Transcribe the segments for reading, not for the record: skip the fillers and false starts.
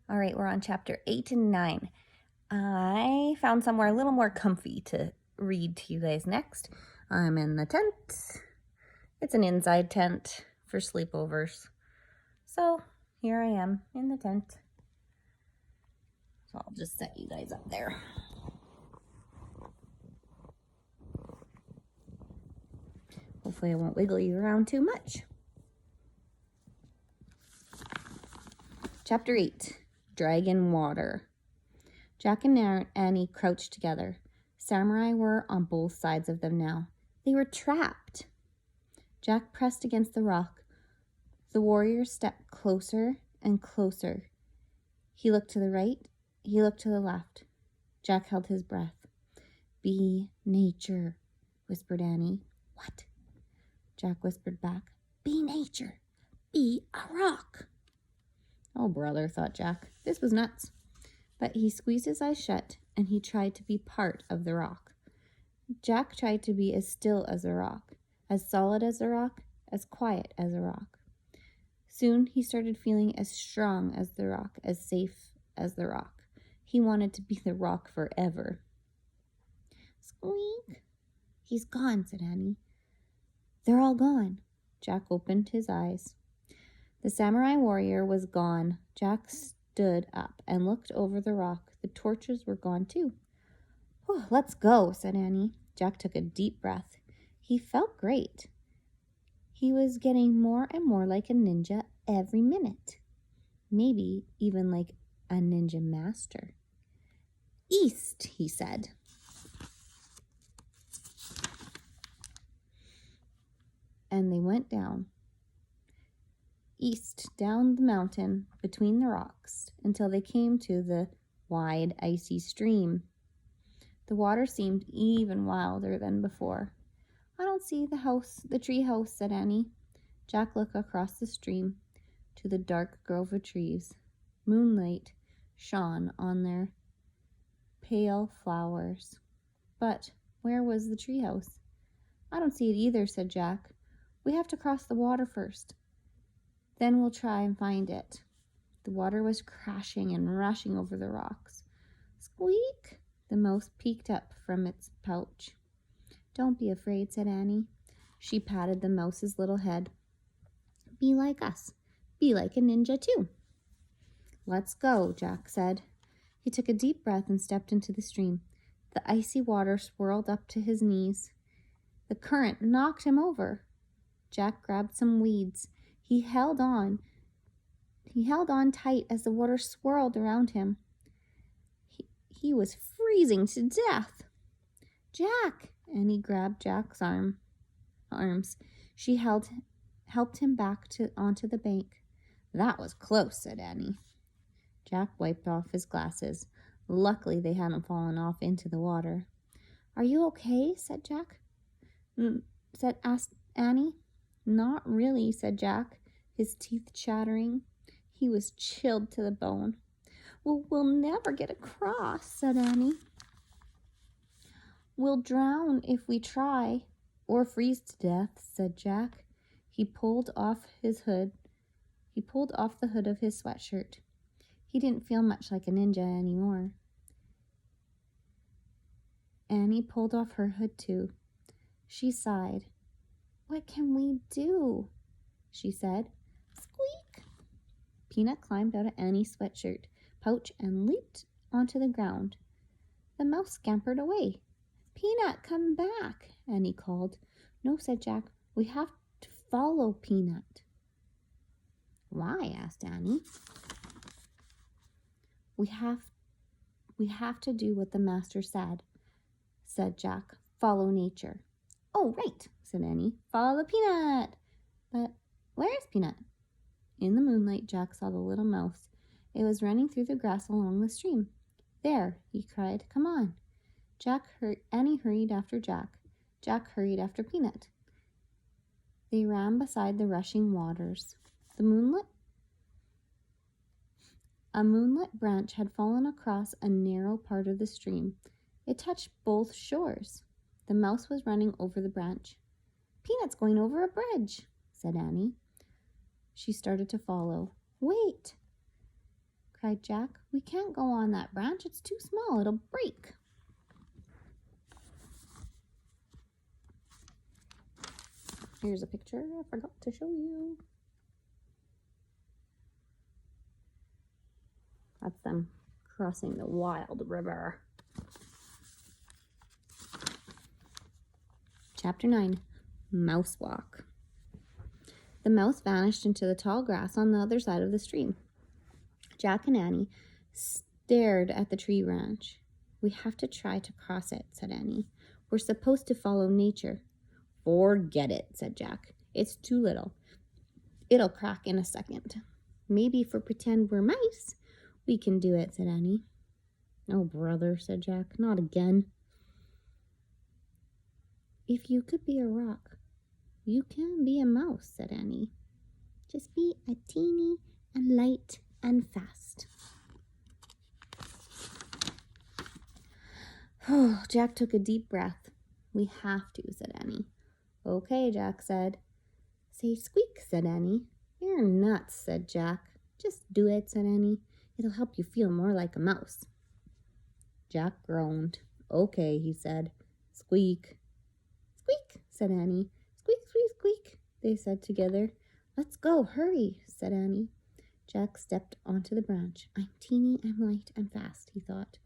All right, we're on chapter 8 and 9. I found somewhere a little more comfy to read to you guys next. I'm in the tent. It's an inside tent for sleepovers. So here I am in the tent. So I'll just set you guys up there. Hopefully I won't wiggle you around too much. Chapter 8, Dragon Water. Jack and Annie crouched together. Samurai were on both sides of them now. They were trapped. Jack pressed against the rock. The warriors stepped closer and closer. He looked to the right. He looked to the left. Jack held his breath. "Be nature," whispered Annie. "What?" Jack whispered back. "Be nature. Be a rock." Oh, brother, thought Jack. This was nuts. But he squeezed his eyes shut, and he tried to be part of the rock. Jack tried to be as still as a rock, as solid as a rock, as quiet as a rock. Soon he started feeling as strong as the rock, as safe as the rock. He wanted to be the rock forever. Squeak! "He's gone," said Annie. "They're all gone." Jack opened his eyes. The samurai warrior was gone. Jack stood up and looked over the rock. The torches were gone too. "Let's go," said Annie. Jack took a deep breath. He felt great. He was getting more and more like a ninja every minute. Maybe even like a ninja master. "East," he said. And they went down. East, down the mountain, between the rocks, until they came to the wide, icy stream. The water seemed even wilder than before. "I don't see the tree house," said Annie. Jack looked across the stream to the dark grove of trees. Moonlight shone on their pale flowers. But where was the tree house? "I don't see it either," said Jack. "We have to cross the water first. Then we'll try and find it." The water was crashing and rushing over the rocks. "Squeak!" The mouse peeked up from its pouch. "Don't be afraid," said Annie. She patted the mouse's little head. "Be like us. Be like a ninja too." "Let's go," Jack said. He took a deep breath and stepped into the stream. The icy water swirled up to his knees. The current knocked him over. Jack grabbed some weeds. He held on tight as the water swirled around him. He was freezing to death. "Jack!" Annie grabbed Jack's arms. She helped him back onto the bank. "That was close," said Annie. Jack wiped off his glasses. Luckily, they hadn't fallen off into the water. "Are you okay?" asked Annie. "Not really," said Jack, his teeth chattering. He was chilled to the bone. "Well, we'll never get across," said Annie. "We'll drown if we try, or freeze to death," said Jack. He pulled off the hood of his sweatshirt. He didn't feel much like a ninja anymore. Annie pulled off her hood too. She sighed. "What can we do?" she said. Squeak! Peanut climbed out of Annie's sweatshirt pouch and leaped onto the ground. The mouse scampered away. "Peanut, come back," Annie called. "No," said Jack. "We have to follow Peanut." "Why?" asked Annie. We have to do what the master said," said Jack. "Follow nature." "Oh, right," said Annie. "Follow the Peanut." But where is Peanut? In the moonlight, Jack saw the little mouse. It was running through the grass along the stream. "There," he cried. "Come on." Annie hurried after Jack. Jack hurried after Peanut. They ran beside the rushing waters. A moonlit branch had fallen across a narrow part of the stream. It touched both shores. The mouse was running over the branch. "Peanut's going over a bridge," said Annie. She started to follow. "Wait!" cried Jack. We can't go on that branch. It's too small. It'll break. Here's a picture I forgot to show you. That's them crossing the wild river. Chapter 9, Mouse Walk. The mouse vanished into the tall grass on the other side of the stream. Jack and Annie stared at the tree branch. We have to try to cross it, said Annie. We're supposed to follow nature. Forget it, said Jack. It's too little. It'll crack in a second. Maybe if we pretend we're mice, we can do it, said Annie. Oh, brother, said Jack, not again. If you could be a rock, you can be a mouse, said Annie. Just be a teeny and light and fast. Oh, Jack took a deep breath. We have to, said Annie. Okay, Jack said. Say squeak, said Annie. You're nuts, said Jack. Just do it, said Annie. It'll help you feel more like a mouse. Jack groaned. Okay, he said. Squeak. Squeak, said Annie. Squeak, squeak, squeak, they said together. Let's go, hurry, said Annie. Jack stepped onto the branch. I'm teeny, I'm light, I'm fast, he thought.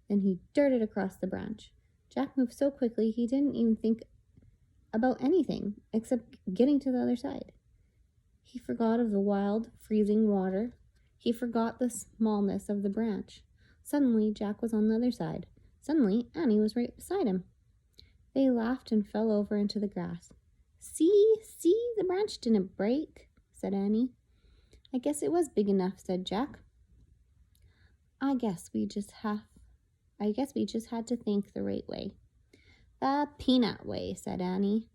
Then he darted across the branch. Jack moved so quickly he didn't even think about anything except getting to the other side. He forgot of the wild, freezing water. He forgot the smallness of the branch. Suddenly, Jack was on the other side. Suddenly, Annie was right beside him. They laughed and fell over into the grass. See, the branch didn't break, said Annie. I guess it was big enough, said Jack. I guess we just had to think the right way. The peanut way, said Annie.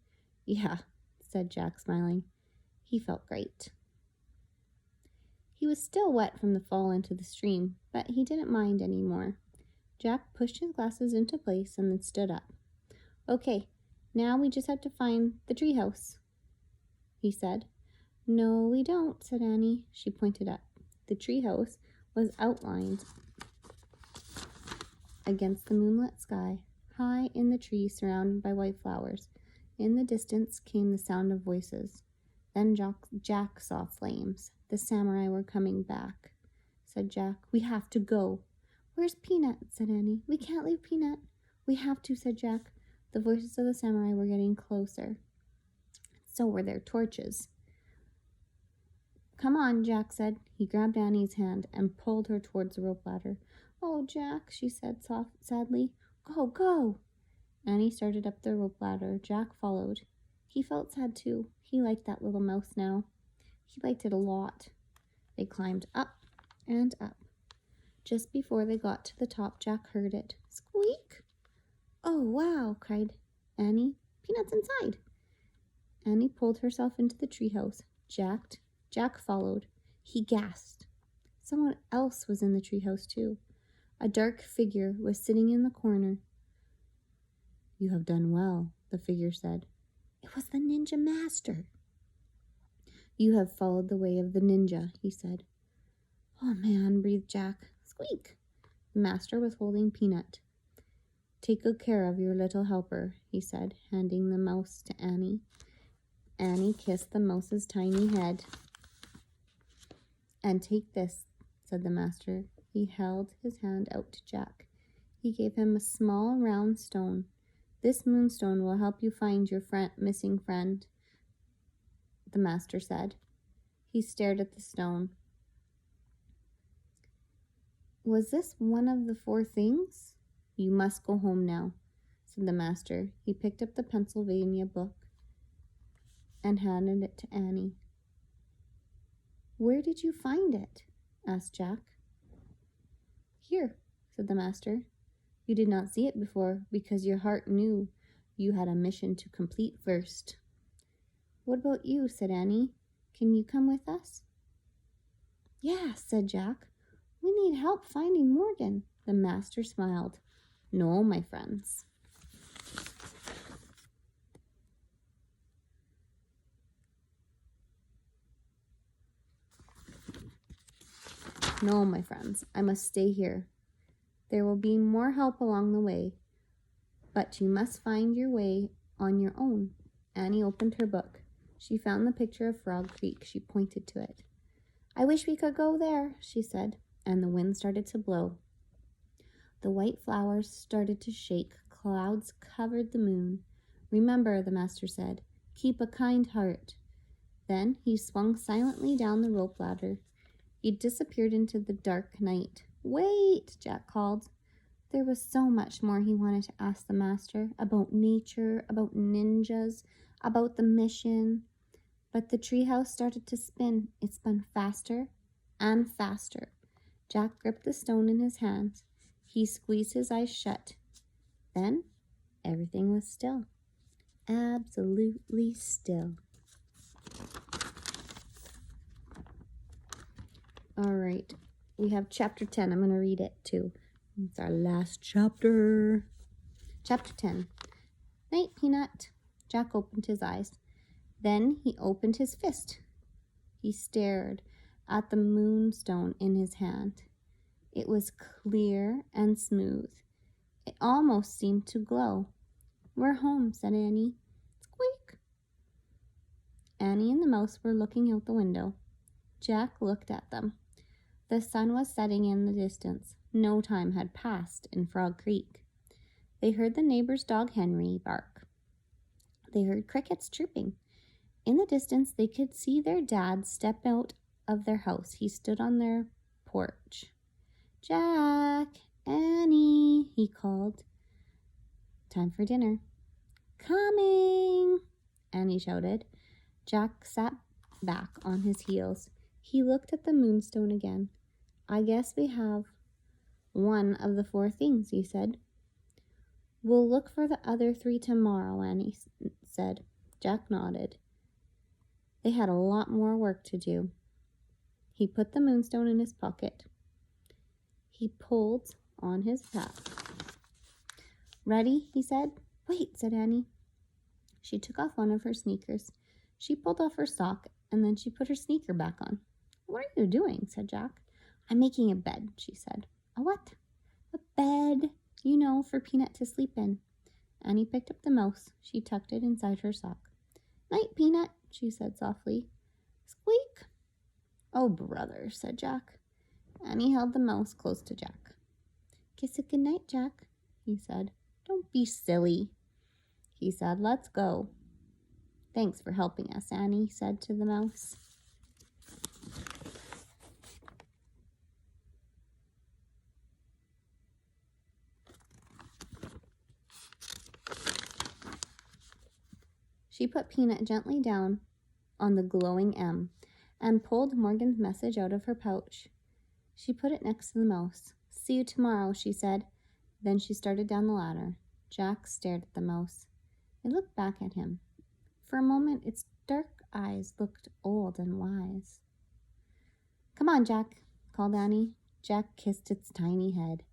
Yeah, said Jack, smiling. He felt great. He was still wet from the fall into the stream, but he didn't mind any more. Jack pushed his glasses into place and then stood up. Okay, now we just have to find the treehouse, he said. No, we don't, said Annie. She pointed up. The treehouse was outlined against the moonlit sky, high in the tree surrounded by white flowers. In the distance came the sound of voices. Then Jack saw flames. The samurai were coming back, said Jack. We have to go. Where's Peanut? Said Annie. We can't leave Peanut. We have to, said Jack. The voices of the samurai were getting closer. So were their torches. Come on, Jack said. He grabbed Annie's hand and pulled her towards the rope ladder. Oh, Jack, she said sadly. Go, go. Annie started up the rope ladder. Jack followed. He felt sad too. He liked that little mouse now. He liked it a lot. They climbed up and up. Just before they got to the top, Jack heard it. Squeak! Oh, wow, cried Annie. Peanut's inside. Annie pulled herself into the treehouse. Jack followed. He gasped. Someone else was in the treehouse too. A dark figure was sitting in the corner. You have done well, the figure said. It was the ninja master. You have followed the way of the ninja, he said. Oh, man, breathed Jack. Squeak! The master was holding Peanut. Take good care of your little helper, he said, handing the mouse to Annie. Annie kissed the mouse's tiny head. And take this, said the master. He held his hand out to Jack. He gave him a small round stone. This moonstone will help you find your missing friend, the master said. He stared at the stone. Was this one of the 4 things? You must go home now, said the master. He picked up the Pennsylvania book and handed it to Annie. Where did you find it? Asked Jack. Here, said the master. You did not see it before because your heart knew you had a mission to complete first. What about you? Said Annie. Can you come with us? Yeah, said Jack. We need help finding Morgan. The master smiled. No, my friends. No, my friends, I must stay here. There will be more help along the way, but you must find your way on your own. Annie opened her book. She found the picture of Frog Creek. She pointed to it. I wish we could go there, she said, and the wind started to blow. The white flowers started to shake. Clouds covered the moon. Remember, the master said, keep a kind heart. Then he swung silently down the rope ladder. He disappeared into the dark night. Wait, Jack called. There was so much more he wanted to ask the master, about nature, about ninjas, about the mission. But the treehouse started to spin. It spun faster and faster. Jack gripped the stone in his hands. He squeezed his eyes shut. Then everything was still. Absolutely still. All right, we have chapter 10. I'm going to read it too. It's our last chapter. Chapter 10. Night, Peanut. Jack opened his eyes. Then he opened his fist. He stared at the moonstone in his hand. It was clear and smooth. It almost seemed to glow. We're home, said Annie. Squeak. Annie and the mouse were looking out the window. Jack looked at them. The sun was setting in the distance. No time had passed in Frog Creek. They heard the neighbor's dog Henry bark. They heard crickets chirping. In the distance, they could see their dad step out of their house. He stood on their porch. Jack, Annie, he called. Time for dinner. Coming, Annie shouted. Jack sat back on his heels. He looked at the moonstone again. I guess we have one of the 4 things, he said. We'll look for the other 3 tomorrow, Annie said. Jack nodded. They had a lot more work to do. He put the moonstone in his pocket. He pulled on his hat. Ready, he said. Wait, said Annie. She took off one of her sneakers. She pulled off her sock, and then she put her sneaker back on. What are you doing, said Jack. I'm making a bed, she said. A what? A bed, for Peanut to sleep in. Annie picked up the mouse. She tucked it inside her sock. Night, Peanut, she said softly. Squeak. Oh, brother, said Jack. Annie held the mouse close to Jack. Kiss it goodnight, Jack, he said. Don't be silly, he said. Let's go. Thanks for helping us, Annie said to the mouse. She put Peanut gently down on the glowing M and pulled Morgan's message out of her pouch. She put it next to the mouse. See you tomorrow, she said. Then she started down the ladder. Jack stared at the mouse. It looked back at him. For a moment, its dark eyes looked old and wise. Come on, Jack, called Annie. Jack kissed its tiny head.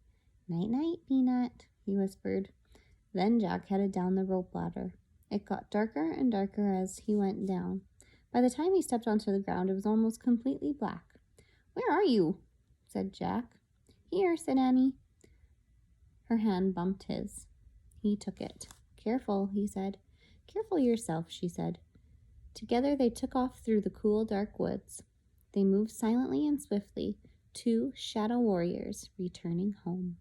Night-night, Peanut, he whispered. Then Jack headed down the rope ladder. It got darker and darker as he went down. By the time he stepped onto the ground, it was almost completely black. Where are you? Said Jack. Here, said Annie. Her hand bumped his. He took it. Careful, he said. Careful yourself, she said. Together they took off through the cool, dark woods. They moved silently and swiftly, 2 shadow warriors returning home.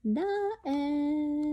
The end.